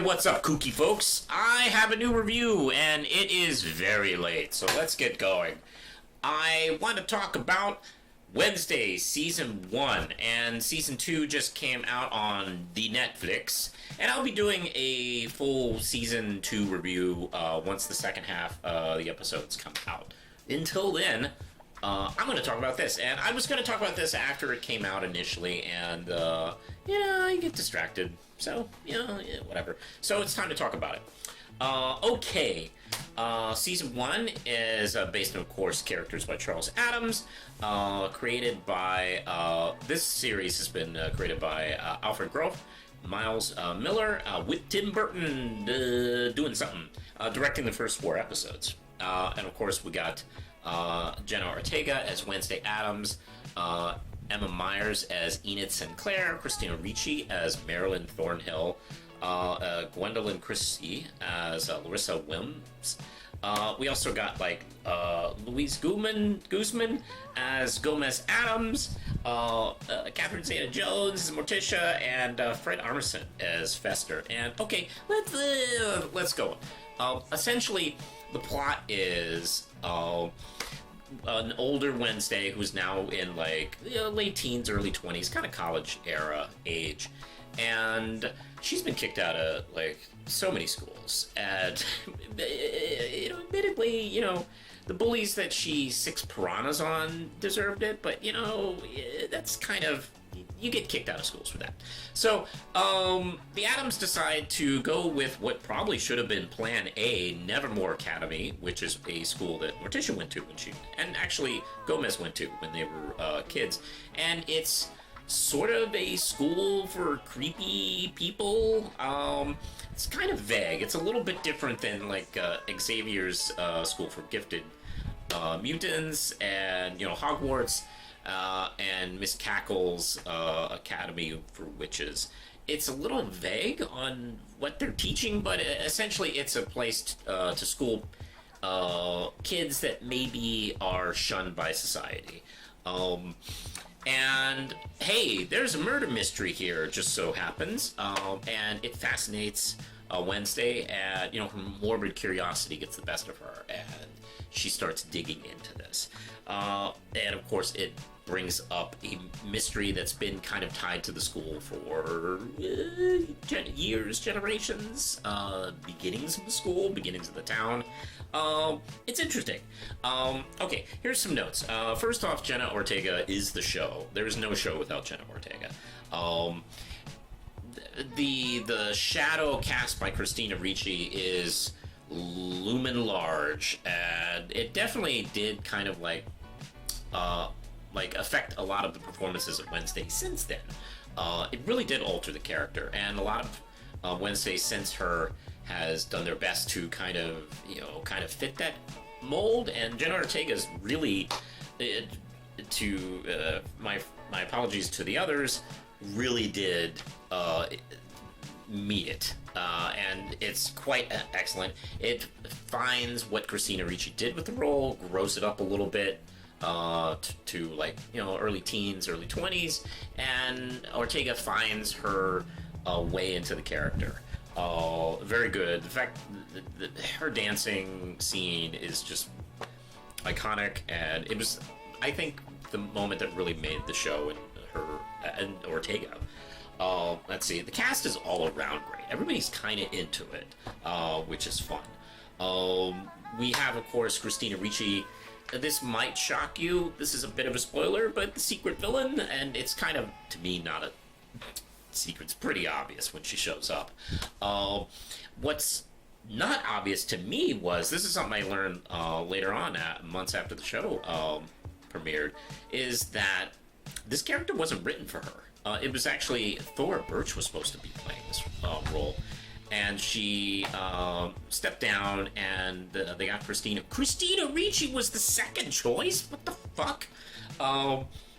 What's up, kooky folks? I have a new review, and it is very late, so let's get going. I want to talk about Wednesday Season 1, and Season 2 just came out on the Netflix, and I'll be doing a full Season 2 review once the second half of the episodes come out. Until then, I'm going to talk about this, and I was going to talk about this after it came out initially, and, I get distracted, so, whatever. So it's time to talk about it. Okay, Season 1 is based on, of course, characters by Charles Addams, created by, this series has been created by Alfred Groff, Miles Miller, with Tim Burton doing something, directing the first 4 episodes. And, of course, we got Jenna Ortega as Wednesday Addams, Emma Myers as Enid Sinclair, Christina Ricci as Marilyn Thornhill, Gwendolyn Christie as Larissa Wilms. We also got Louise Guzman as Gomez Adams, Catherine Zeta-Jones as Morticia, and Fred Armisen as Fester. And okay, let's go. Essentially, the plot is an older Wednesday who's now in late teens, early 20s, kind of college era age, and she's been kicked out of so many schools, and admittedly, the bullies that she six piranhas on deserved it, but that's kind of, you get kicked out of schools for that. So the Addams decide to go with what probably should have been Plan A, Nevermore Academy, which is a school that Morticia went to and actually Gomez went to when they were kids, and it's sort of a school for creepy people. It's kind of vague. It's a little bit different than Xavier's school for gifted mutants, and Hogwarts, and Miss Cackle's Academy for Witches. It's a little vague on what they're teaching, but essentially it's a place to school kids that maybe are shunned by society. And hey, there's a murder mystery here, just so happens, and it fascinates Wednesday, and her morbid curiosity gets the best of her, and she starts digging into this. And of course, it brings up a mystery that's been kind of tied to the school for years, generations, beginnings of the school, beginnings of the town. It's interesting. Okay, here's some notes. First off, Jenna Ortega is the show. There's no show without Jenna Ortega. The shadow cast by Christina Ricci is lumen large, and it definitely did kind of affect a lot of the performances of Wednesday since then. It really did alter the character, and a lot of Wednesday since her has done their best to kind of fit that mold, and Jenna Ortega's really, my apologies to the others, really did meet it, and it's quite excellent. It finds what Christina Ricci did with the role, grows it up a little bit, to early teens, early 20s, and Ortega finds her way into the character. Very good. The fact that her dancing scene is just iconic, and it was, I think, the moment that really made the show and Ortega. Let's see, the cast is all around great. Everybody's kind of into it, which is fun. We have, of course, Christina Ricci. This might shock you. This is a bit of a spoiler, but the secret villain, and it's kind of, to me, not a secret. It's pretty obvious when she shows up. What's not obvious to me was, this is something I learned later on, months after the show premiered, is that this character wasn't written for her. It was actually Thora Birch was supposed to be playing this role, and she stepped down, and they got Christina. Christina Ricci was the second choice? What the fuck?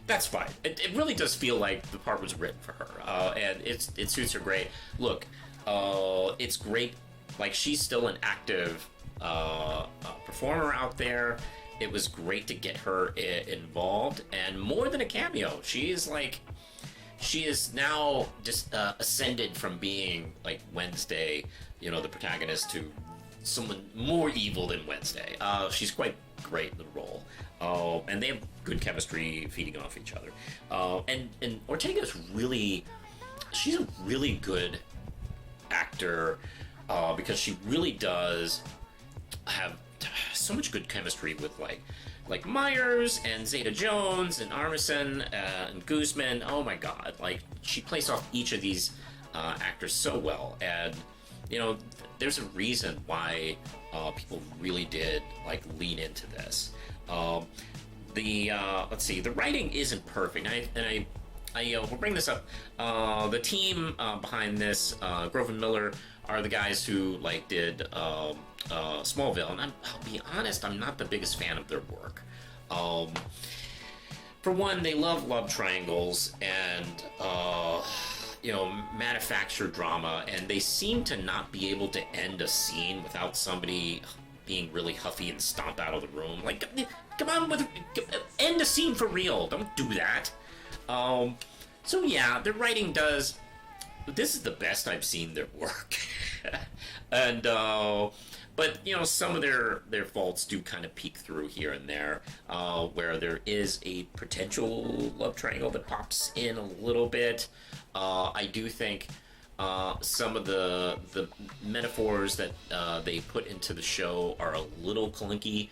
That's fine. It really does feel like the part was written for her, and it suits her great. Look, it's great. She's still an active performer out there. It was great to get her involved, and more than a cameo. She's she is now just ascended from being like Wednesday, the protagonist, to someone more evil than Wednesday. She's quite great in the role. And they have good chemistry feeding off each other. And Ortega's she's a really good actor, because she really does have so much good chemistry with like Myers and Zeta Jones and Armisen and Guzman. Oh my God! Like, she plays off each of these actors so well, and there's a reason why people really did like lean into this. Let's see, the writing isn't perfect, and I will bring this up. The team behind this, Grove and Miller, are the guys who did Smallville, and I'll be honest, I'm not the biggest fan of their work. For one, they love triangles and manufactured drama, and they seem to not be able to end a scene without somebody being really huffy and stomp out of the room. Like, come on, end a scene for real. Don't do that. So yeah, the writing does. This is the best I've seen their work, and but some of their faults do kind of peek through here and there, where there is a potential love triangle that pops in a little bit. I do think some of the metaphors that they put into the show are a little clunky.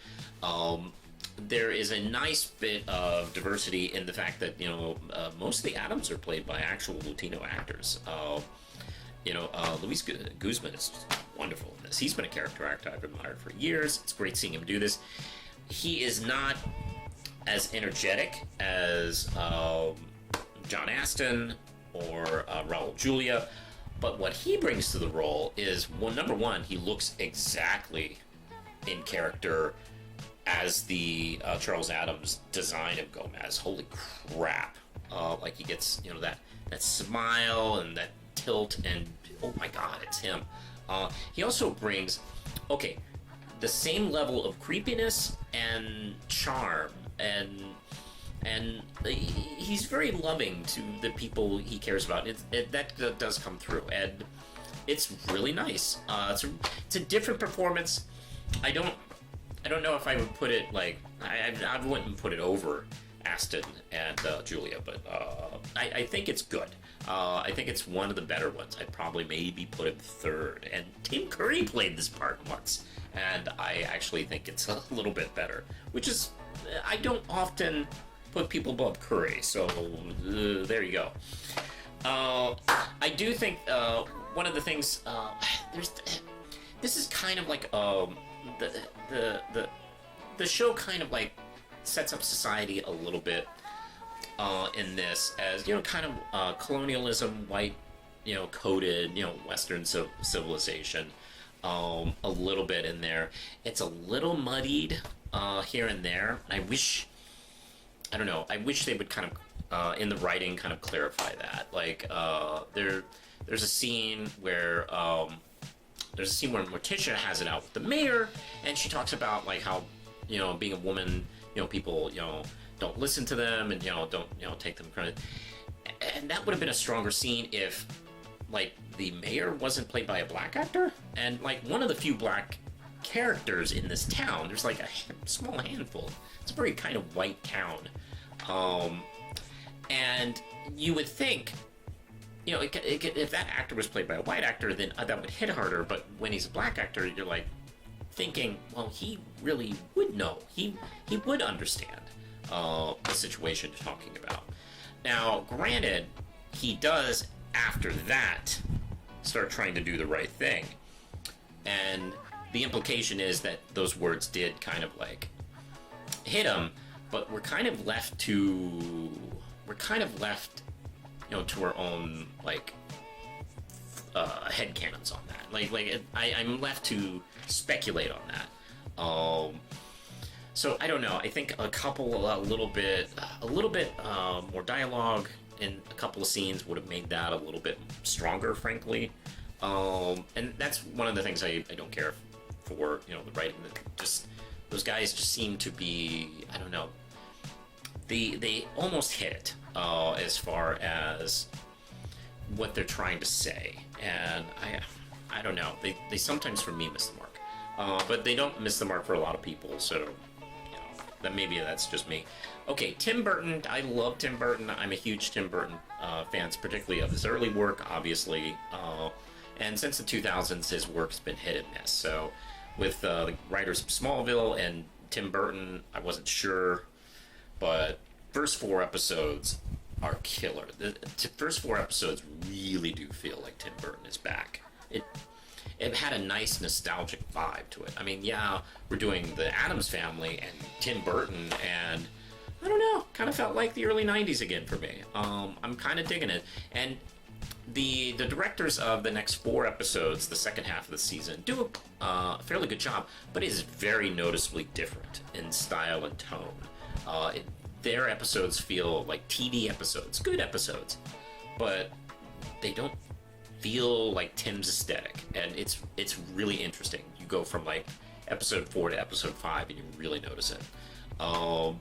There is a nice bit of diversity in the fact that most of the Adams are played by actual Latino actors. Luis Guzman is wonderful in this. He's been a character actor I've admired for years. It's great seeing him do this. He is not as energetic as John Astin or Raul Julia, but what he brings to the role is, well, number one, he looks exactly in character as the Charles Adams design of Gomez. Holy crap! He gets that smile and that tilt, and oh my God, it's him. He also brings the same level of creepiness and charm, and he's very loving to the people he cares about. That does come through, and it's really nice. It's a different performance. I don't know if I would put it I wouldn't put it over Astin and Julia, but I think it's good. I think it's one of the better ones. I'd probably maybe put him third. And Tim Curry played this part once, and I actually think it's a little bit better, which is, I don't often put people above Curry, so there you go. I do think one of the things, this is kind of like the show kind of sets up society a little bit in this as kind of colonialism, white coded Western civilization, a little bit in there. It's a little muddied here and there. I wish they would kind of in the writing kind of clarify that. There's a scene where Morticia has it out with the mayor, and she talks about how being a woman, people don't listen to them, and don't take them credit. And that would have been a stronger scene if the mayor wasn't played by a black actor, and one of the few black characters in this town. There's a small handful. It's a very kind of white town, and you would think, if that actor was played by a white actor, then that would hit harder. But when he's a black actor, you're thinking, well, he really would know. He would understand the situation you're talking about. Now, granted, he does, after that, start trying to do the right thing. And the implication is that those words did kind of hit him, but we're kind of left to our own headcanons on that. I'm left to speculate on that. So I don't know. I think a little bit more dialogue in a couple of scenes would have made that a little bit stronger, frankly. And that's one of the things I don't care for. The writing. Just those guys just seem to be, I don't know. They almost hit it. as far as what they're trying to say, and I don't know. They sometimes for me miss the mark, but they don't miss the mark for a lot of people. So that maybe that's just me. Okay, Tim Burton. I love Tim Burton. I'm a huge Tim Burton fan, particularly of his early work, obviously. And since the 2000s, his work's been hit and miss. So with the writers of Smallville and Tim Burton, I wasn't sure, but first 4 episodes are killer. The first 4 episodes really do feel like Tim Burton is back. It had a nice nostalgic vibe to it. I mean, yeah, we're doing the Addams Family and Tim Burton, and I don't know, kind of felt like the early 90s again for me. I'm kind of digging it. And the directors of the next 4 episodes, the second half of the season, do a fairly good job, but it is very noticeably different in style and tone. Their episodes feel like TV episodes, good episodes, but they don't feel like Tim's aesthetic, and it's really interesting. You go from like episode 4 to episode 5, and you really notice it. I'm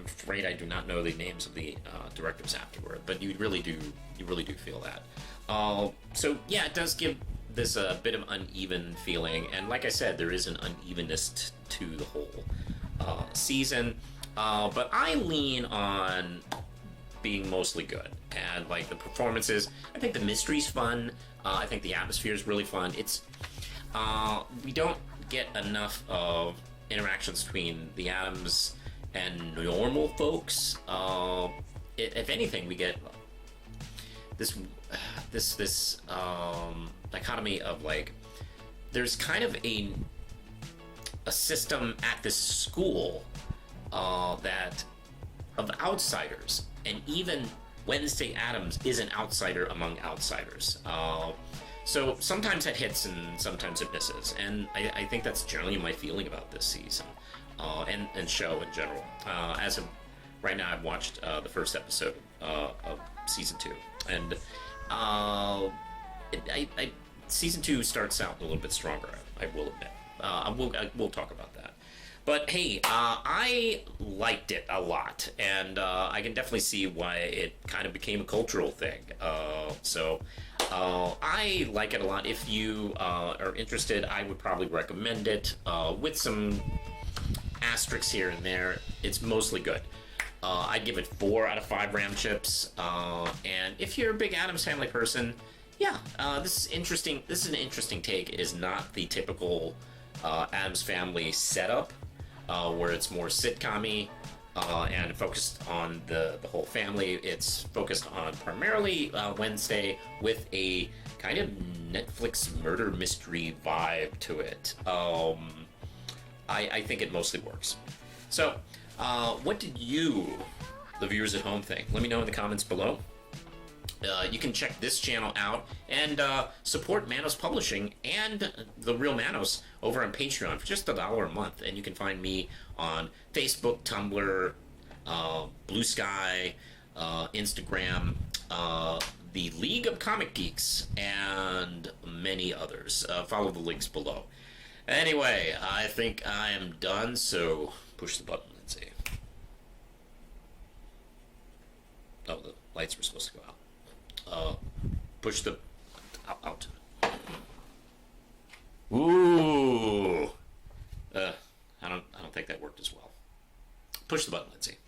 afraid I do not know the names of the directors afterward, but you really do feel that. So yeah, it does give this a bit of uneven feeling, and like I said, there is an unevenness to the whole season, but I lean on being mostly good, and like the performances, I think the mystery's fun. I think the atmosphere is really fun. It's we don't get enough of interactions between the Addams and normal folks. If anything, we get this dichotomy of like, there's kind of a system at this school that of outsiders, and even Wednesday Addams is an outsider among outsiders. So sometimes it hits and sometimes it misses, and I think that's generally my feeling about this season and show in general. As of right now, I've watched the first episode of season 2, and season 2 starts out a little bit stronger, I will admit. We'll talk about that. But hey, I liked it a lot, and I can definitely see why it kind of became a cultural thing. So I like it a lot. If you are interested, I would probably recommend it with some asterisks here and there. It's mostly good. I'd give it 4 out of 5 Ram chips. And if you're a big Addams Family person, yeah, this is interesting. This is an interesting take. It is not the typical Addams Family setup, where it's more sitcom-y and focused on the whole family. It's focused on primarily Wednesday with a kind of Netflix murder mystery vibe to it. I think it mostly works. So, what did you, the viewers at home, think? Let me know in the comments below. You can check this channel out and support Manos Publishing and The Real Manos over on Patreon for just $1 a month. And you can find me on Facebook, Tumblr, Blue Sky, Instagram, the League of Comic Geeks, and many others. Follow the links below. Anyway, I think I am done, so push the button, Lindsay. Oh, the lights were supposed to go out. Push the out. Ooh. I don't think that worked as well. Push the button, Lindsay.